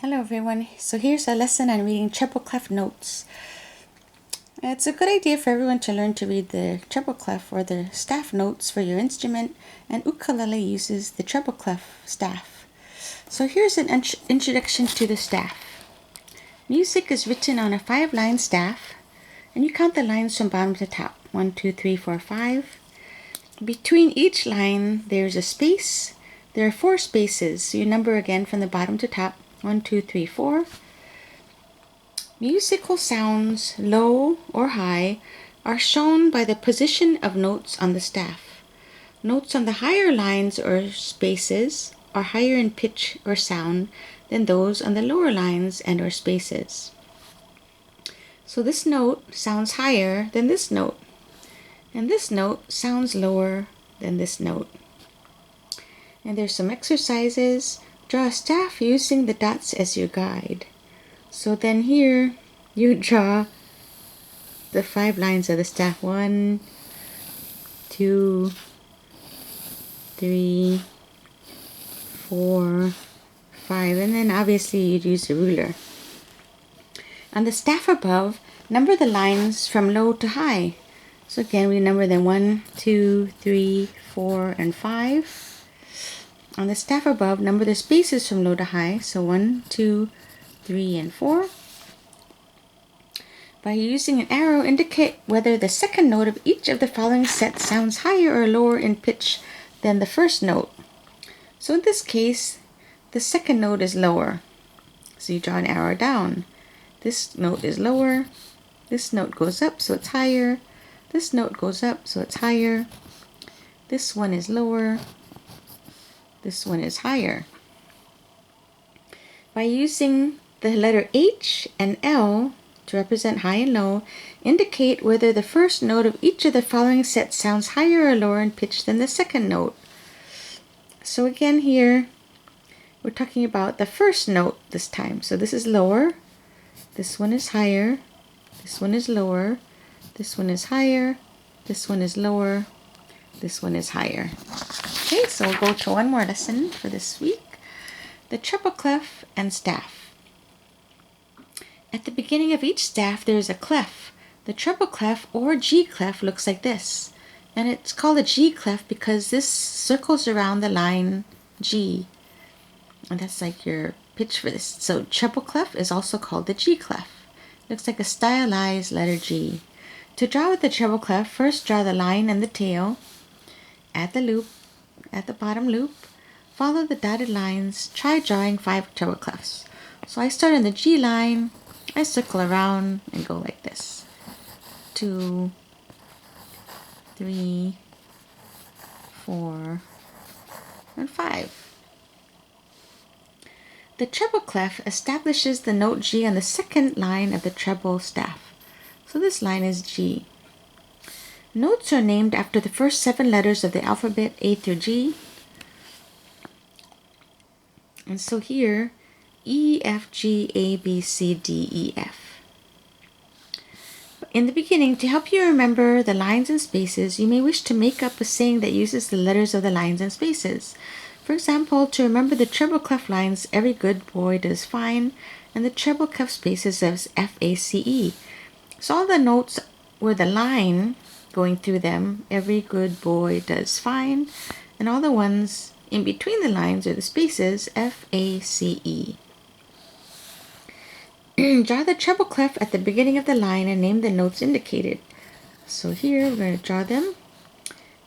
Hello everyone, so here's a lesson on reading treble clef notes. It's a good idea for everyone to learn to read the treble clef or the staff notes for your instrument, and ukulele uses the treble clef staff. So here's an introduction to the staff. Music is written on a 5-line staff, and you count the lines from bottom to top. 1, 2, 3, 4, 5. Between each line there's a space. There are 4 spaces, so you number again from the bottom to top. 1, 2, 3, 4. Musical sounds, low or high, are shown by the position of notes on the staff. Notes on the higher lines or spaces are higher in pitch or sound than those on the lower lines and or spaces. So this note sounds higher than this note, and this note sounds lower than this note. And there's some exercises. Draw a staff using the dots as your guide. So then here you draw the 5 lines of the staff. 1, 2, 3, 4, 5, and then obviously you'd use a ruler. On the staff above, number the lines from low to high. So again, we number them 1, 2, 3, 4, and 5. On the staff above, number the spaces from low to high. So 1, 2, 3, and 4. By using an arrow, indicate whether the second note of each of the following sets sounds higher or lower in pitch than the first note. So in this case, the second note is lower. So you draw an arrow down. This note is lower. This note goes up, so it's higher. This note goes up, so it's higher. This one is lower. This one is higher. By using the letter H and L to represent high and low, indicate whether the first note of each of the following sets sounds higher or lower in pitch than the second note. So again here, we're talking about the first note this time. So this is lower, this one is higher, this one is lower, this one is higher, this one is lower, this one is higher. Okay, so we'll go to one more lesson for this week. The treble clef and staff. At the beginning of each staff there is a clef. The treble clef or G clef looks like this. And it's called a G clef because this circles around the line G. And that's like your pitch for this. So treble clef is also called the G clef. Looks like a stylized letter G. To draw with the treble clef, first draw the line and the tail. Add the loop at the bottom loop. Follow the dotted lines. Try drawing 5 treble clefs. So I start on the G line. I circle around and go like this. 2, 3, 4, and 5. The treble clef establishes the note G on the second line of the treble staff. So this line is G. Notes are named after the first 7 letters of the alphabet A through G. And so here, E, F, G, A, B, C, D, E, F. In the beginning, to help you remember the lines and spaces, you may wish to make up a saying that uses the letters of the lines and spaces. For example, to remember the treble clef lines, every good boy does fine, and the treble clef spaces as F-A-C-E. So all the notes were the line going through them, every good boy does fine, and all the ones in between the lines or the spaces, F-A-C-E. Draw the treble clef at the beginning of the line and name the notes indicated. So here we're going to draw them,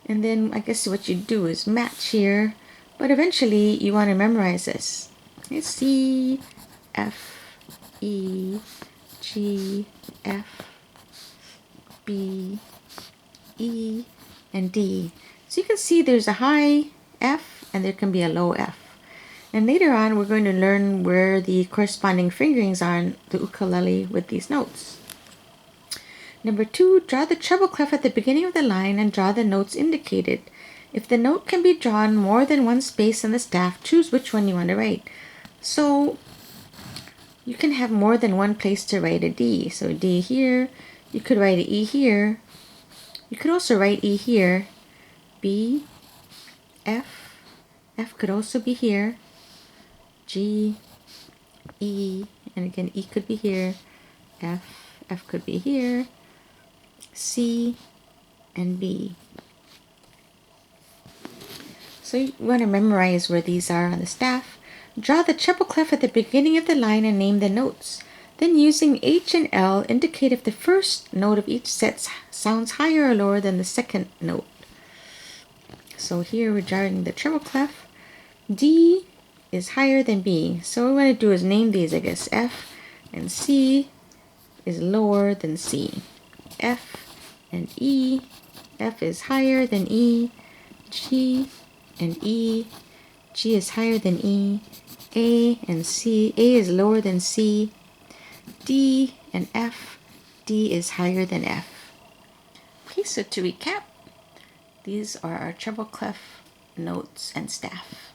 and then I guess what you do is match here, but eventually you want to memorize this. It's C, F, E, G, F, B, E, and D. So you can see there's a high F and there can be a low F. And later on we're going to learn where the corresponding fingerings are on the ukulele with these notes. Number 2, draw the treble clef at the beginning of the line and draw the notes indicated. If the note can be drawn more than one space on the staff, choose which one you want to write. So you can have more than one place to write a D. So D here, you could write an E here. You could also write E here, B, F, F could also be here, G, E, and again, E could be here, F could be here, C, and B. So you want to memorize where these are on the staff. Draw the treble clef at the beginning of the line and name the notes. Then using H and L, indicate if the first note of each set sounds higher or lower than the second note. So here we're drawing the treble clef. D is higher than B. So what we want to do is name these, I guess. F and C is lower than C. F and E. F is higher than E. G and E. G is higher than E. A and C. A is lower than C. D and F. D is higher than F. Okay, so to recap, these are our treble clef notes and staff.